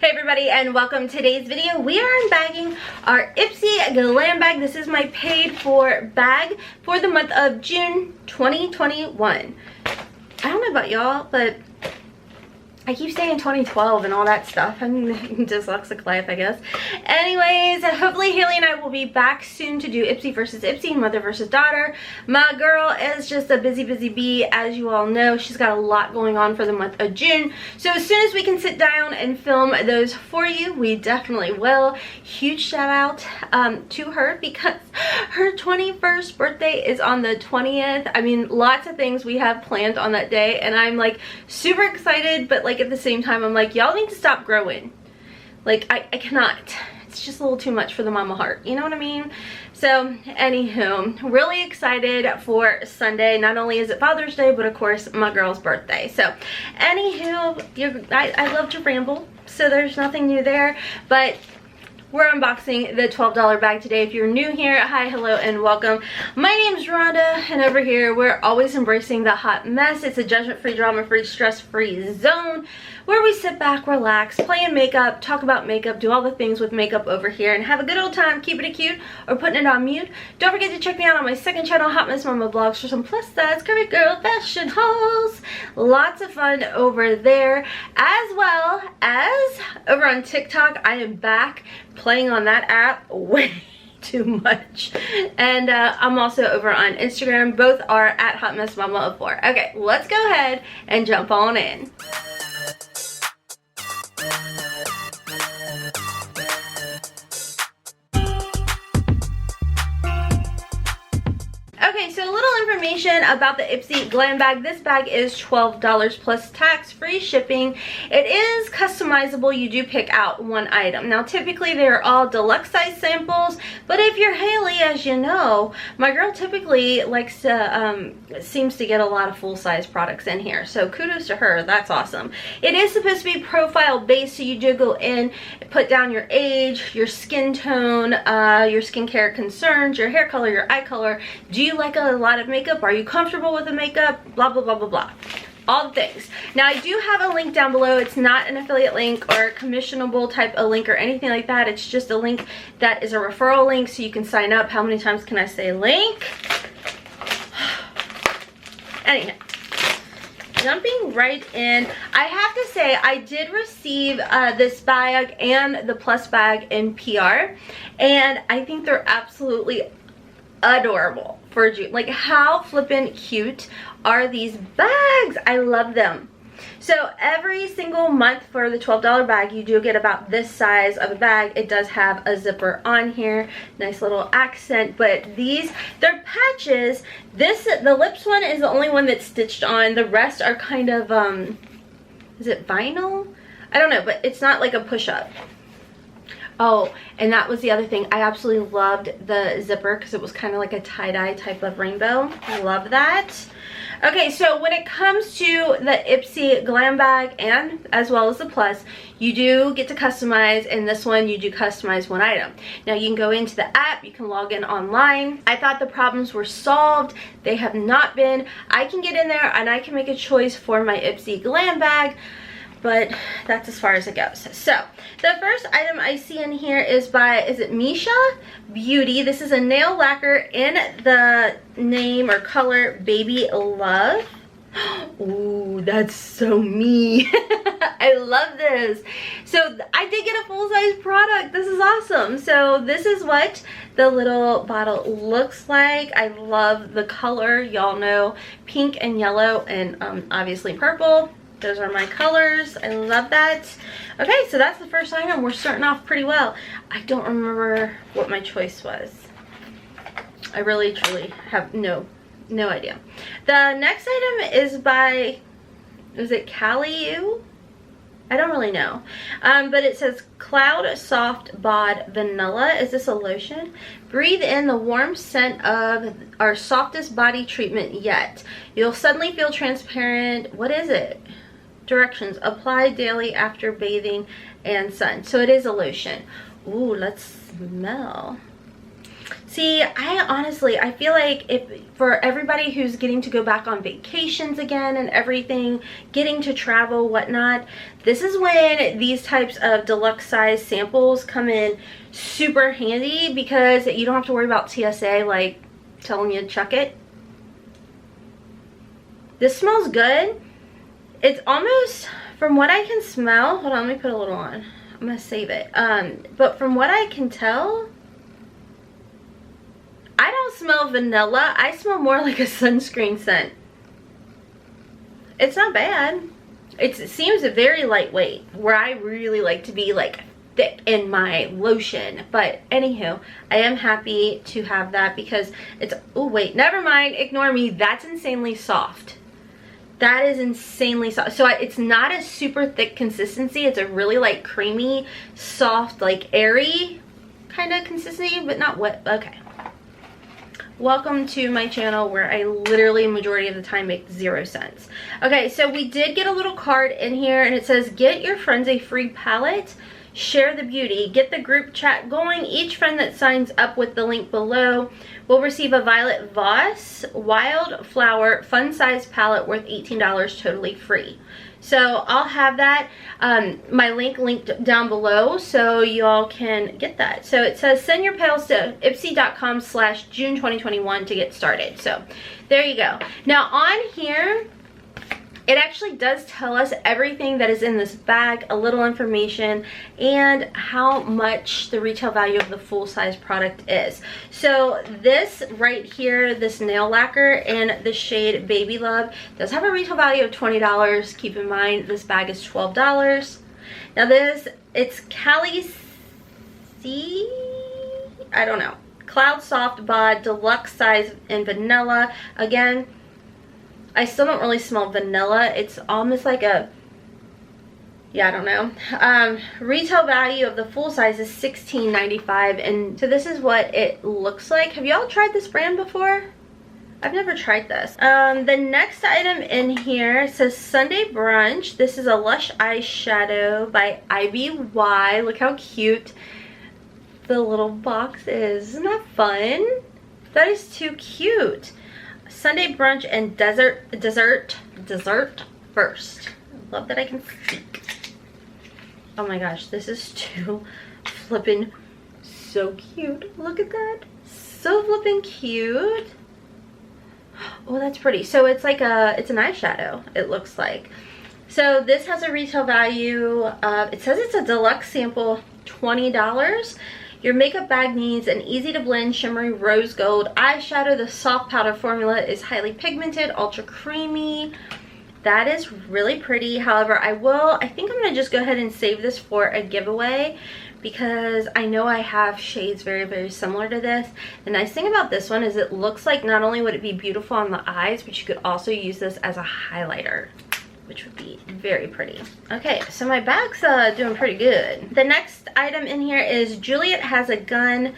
Hey everybody, and welcome to today's video. We are unbagging our Ipsy Glam Bag. This is my paid for bag for the month of June 2021. I don't know about y'all, but I keep saying 2012 and all that stuff. I'm dyslexic life, I guess. Anyways, hopefully Haley and I will be back soon to do Ipsy versus Ipsy, mother versus daughter. My girl is just a busy bee, as you all know. She's got a lot going on for the month of June. So as soon as we can sit down and film those for you, we definitely will. Huge shout out to her because her 21st birthday is on the 20th. I mean, lots of things we have planned on that day, and I'm like super excited, but like at the same time I'm like, y'all need to stop growing. Like I cannot. It's just a little too much for the mama heart, you know what I mean? So anywho, really excited for Sunday. Not only is it Father's Day, but of course my girl's birthday. So anywho, I love to ramble, so there's nothing new there, but we're unboxing the $12 bag today. If you're new here, hi, hello, and welcome. My name's Rhonda, and over here, we're always embracing the hot mess. It's a judgment-free, drama-free, stress-free zone where we sit back, relax, play in makeup, talk about makeup, do all the things with makeup over here, and have a good old time keeping it cute or putting it on mute. Don't forget to check me out on my second channel, Hot Mess Mama Vlogs, for some plus size curvy girl fashion hauls. Lots of fun over there, as well as over on TikTok. I am back playing on that app way too much, and I'm also over on Instagram. Both are at HOTMESSMOMMA04. Okay, let's go ahead and jump on in. Okay, so a little information about the Ipsy Glam Bag. This bag is $12 plus tax, free shipping. It is customizable. You do pick out one item. Now, typically they're all deluxe size samples, but if you're Haley, as you know, my girl typically likes to, seems to get a lot of full-size products in here. So kudos to her. That's awesome. It is supposed to be profile based, so you do go in, put down your age, your skin tone, your skincare concerns, your hair color, your eye color. Do you like a lot of makeup? Are you comfortable with the makeup? Blah, blah, blah, blah, blah. All the things. Now, I do have a link down below. It's not an affiliate link or a commissionable type of link or anything like that. It's just a link that is a referral link, so you can sign up. How many times can I say link? Anyhow, jumping right in, I have to say I did receive this bag and the plus bag in PR, and I think they're absolutely adorable for June. Like, how flippin' cute are these bags? I love them. So every single month for the $12 bag, you do get about this size of a bag. It does have a zipper on here, nice little accent, but these, they're patches. The lips one is the only one that's stitched on. The rest are kind of is it vinyl? I don't know, but it's not like a push-up. Oh, and that was the other thing. I absolutely loved the zipper because it was kind of like a tie-dye type of rainbow. I love that. Okay, so when it comes to the Ipsy Glam Bag and as well as the Plus, you do get to customize. In this one, you do customize one item. Now, you can go into the app. You can log in online. I thought the problems were solved. They have not been. I can get in there and I can make a choice for my Ipsy Glam Bag, but that's as far as it goes. So the first item I see in here is by, is it Misha Beauty? This is a nail lacquer in the name or color Baby Love. Ooh, that's so me. I love this. So I did get a full-size product. This is awesome. So this is what the little bottle looks like. I love the color. Y'all know pink and yellow and obviously purple. Those are my colors. I love that. Okay, so that's the first item. We're starting off pretty well. I don't remember what my choice was. I really, truly have no idea. The next item is by, is it Caliu? I don't really know. But it says Cloud Soft Bod Vanilla. Is this a lotion? Breathe in the warm scent of our softest body treatment yet. You'll suddenly feel transparent. What is it? Directions: apply daily after bathing and sun. So it is a lotion. Ooh, let's smell. See, I feel like if for everybody who's getting to go back on vacations again and everything, getting to travel, whatnot, this is when these types of deluxe size samples come in super handy, because you don't have to worry about TSA like telling you to chuck it. This smells good. It's almost, from what I can smell, hold on, let me put a little on. I'm gonna save it. But from what I can tell, I don't smell vanilla. I smell more like a sunscreen scent. It's not bad. It seems very lightweight, where I really like to be like thick in my lotion. But anywho, I am happy to have that because it's, oh wait, never mind, ignore me. That's insanely soft. That is insanely soft. So it's not a super thick consistency. It's a really like creamy, soft, like airy kind of consistency, but not wet. Okay. Welcome to my channel where I literally majority of the time make 0 cents. Okay, so we did get a little card in here and it says, get your friends a free palette. Share the beauty. Get the group chat going. Each friend that signs up with the link below will receive a Violet Voss Wildflower Fun Size Palette worth $18 totally free. So I'll have that, my link linked down below so y'all can get that. So it says send your pals to ipsy.com/June 2021 to get started. So there you go. Now on here, it actually does tell us everything that is in this bag, a little information, and how much the retail value of the full-size product is. So this right here, this nail lacquer in the shade Baby Love, does have a retail value of $20. Keep in mind, this bag is $12. Now this, it's Cali C, I don't know, Cloud Soft Bod, deluxe size in vanilla. Again, I still don't really smell vanilla. It's almost like a, yeah, I don't know. Retail value of the full size is $16.95, and so this is what it looks like. Have y'all tried this brand before? I've never tried this. The next item in here says Sunday Brunch. This is a Lush eyeshadow by IBY. Look how cute the little box is. Isn't that fun? That is too cute. Sunday Brunch and dessert first. Love that I can speak. Oh my gosh, this is too flippin' so cute. Look at that. So flippin' cute. Oh, that's pretty. So it's like it's an eyeshadow, it looks like. So this has a retail value of, it says it's a deluxe sample, $20. Your makeup bag needs an easy to blend shimmery rose gold eyeshadow. The soft powder formula is highly pigmented, ultra creamy. That is really pretty. However, I think I'm gonna just go ahead and save this for a giveaway because I know I have shades very, very similar to this. The nice thing about this one is it looks like not only would it be beautiful on the eyes, but you could also use this as a highlighter, which would be very pretty. Okay, so my bag's doing pretty good. The next item in here is Juliet Has a Gun.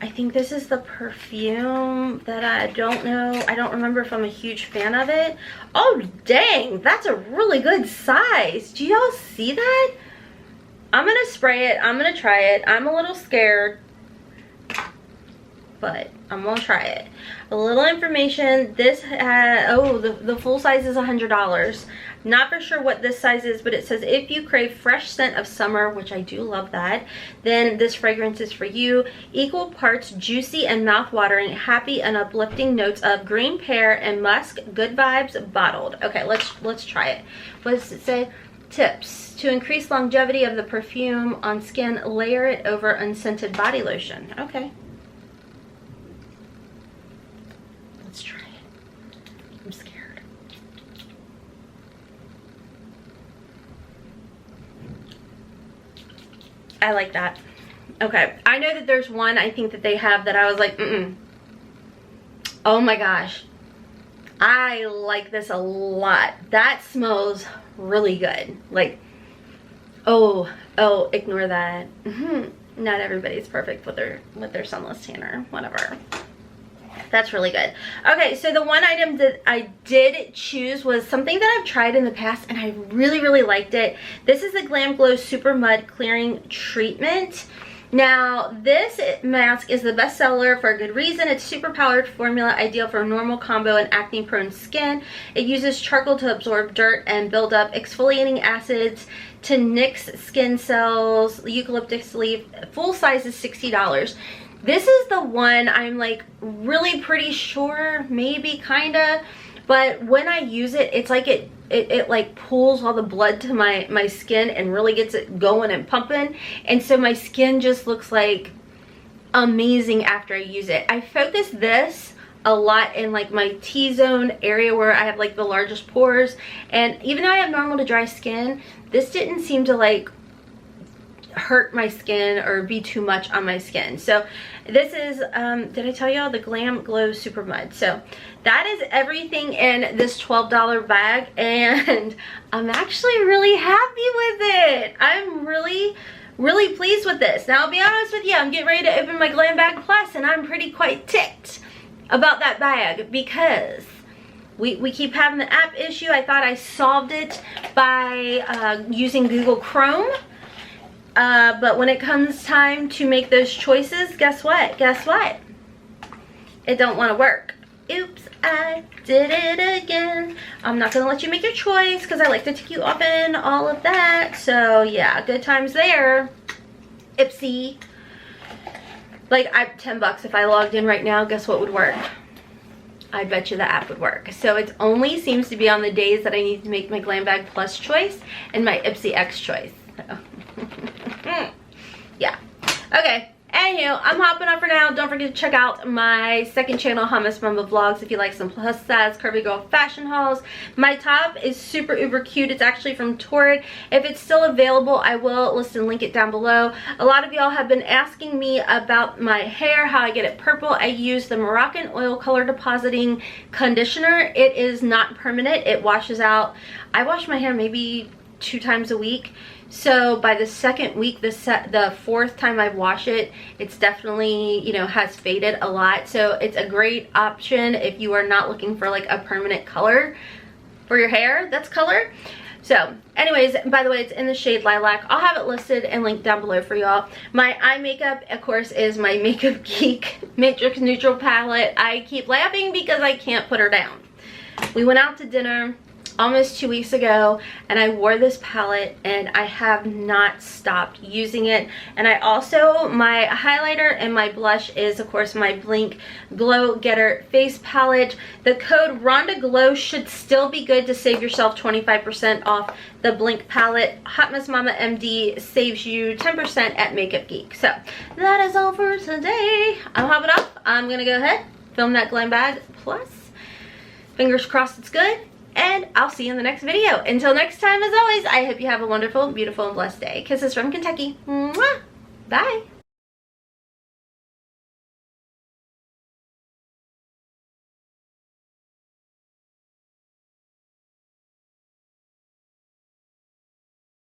I think this is the perfume that I don't know. I don't remember if I'm a huge fan of it. Oh, dang, that's a really good size. Do y'all see that? I'm gonna spray it, I'm gonna try it. I'm a little scared, but I'm gonna try it. A little information, this the full size is $100. Not for sure what this size is, but it says if you crave fresh scent of summer, which I do love that, then this fragrance is for you. Equal parts juicy and mouth-watering, happy and uplifting notes of green pear and musk, good vibes bottled. Okay, let's try it. What does it say? Tips to increase longevity of the perfume on skin, layer it over unscented body lotion. Okay. Let's try it. I'm scared. I like that. Okay, I know that there's one I think that they have that I was like, oh my gosh, I like this a lot. That smells really good. Like, oh, ignore that. Not everybody's perfect with their sunless tanner, whatever. That's really good. Okay, so the one item that I did choose was something that I've tried in the past and I really, really liked it. This is the GlamGlow Super Mud Clearing Treatment. Now, this mask is the best seller for a good reason. It's super powered formula, ideal for normal, combo, and acne-prone skin. It uses charcoal to absorb dirt and build up exfoliating acids to nix skin cells, eucalyptus leaf. Full size is $60. This is the one I'm like really pretty sure, maybe kinda, but when I use it, it's like it like pulls all the blood to my skin and really gets it going and pumping, and so my skin just looks like amazing after I use it. I focus this a lot in like my T-zone area where I have like the largest pores, and even though I have normal to dry skin, this didn't seem to like hurt my skin or be too much on my skin. So this is did I tell y'all, the Glam Glow Super Mud. So that is everything in this $12 bag, and I'm actually really happy with it. I'm really pleased with this. Now I'll be honest with you, I'm getting ready to open my GlamBag Plus, and I'm pretty quite ticked about that bag because we keep having the app issue. I thought I solved it by using Google Chrome. But when it comes time to make those choices, guess what? Guess what? It don't want to work. Oops, I did it again. I'm not going to let you make your choice because I like to tick you off and all of that. So yeah, good times there. Ipsy. Like, $10 if I logged in right now, guess what would work? I bet you the app would work. So it only seems to be on the days that I need to make my GlamBag Plus choice and my Ipsy X choice. So. Yeah. Okay. Anywho, I'm hopping off for now. Don't forget to check out my second channel, HOTMESS MOMMA Vlogs, if you like some plus size curvy girl fashion hauls. My top is super uber cute. It's actually from Torrid. If it's still available, I will list and link it down below. A lot of y'all have been asking me about my hair, how I get it purple. I use the Moroccanoil color depositing conditioner. It is not permanent. It washes out. I wash my hair maybe 2 times a week. So by the second week, the fourth time I wash it, it's definitely, you know, has faded a lot. So it's a great option if you are not looking for like a permanent color for your hair that's color. So anyways, by the way, it's in the shade Lilac. I'll have it listed and linked down below for y'all. My eye makeup, of course, is my Makeup Geek Matrix Neutral palette. I keep laughing because I can't put her down. We went out to dinner almost 2 weeks ago, and I wore this palette and I have not stopped using it. And I also, my highlighter and my blush is of course my Blink Glow Getter face palette. The code RHONDAGLOW should still be good to save yourself 25% off the Blink palette. HOTMESSMOMMAMD saves you 10% at Makeup Geek. So that is all for today. I'm hopping off. I'm gonna go ahead, film that GlamBag Plus. Fingers crossed it's good. And I'll see you in the next video. Until next time, as always, I hope you have a wonderful, beautiful, and blessed day. Kisses from Kentucky. Mwah! Bye.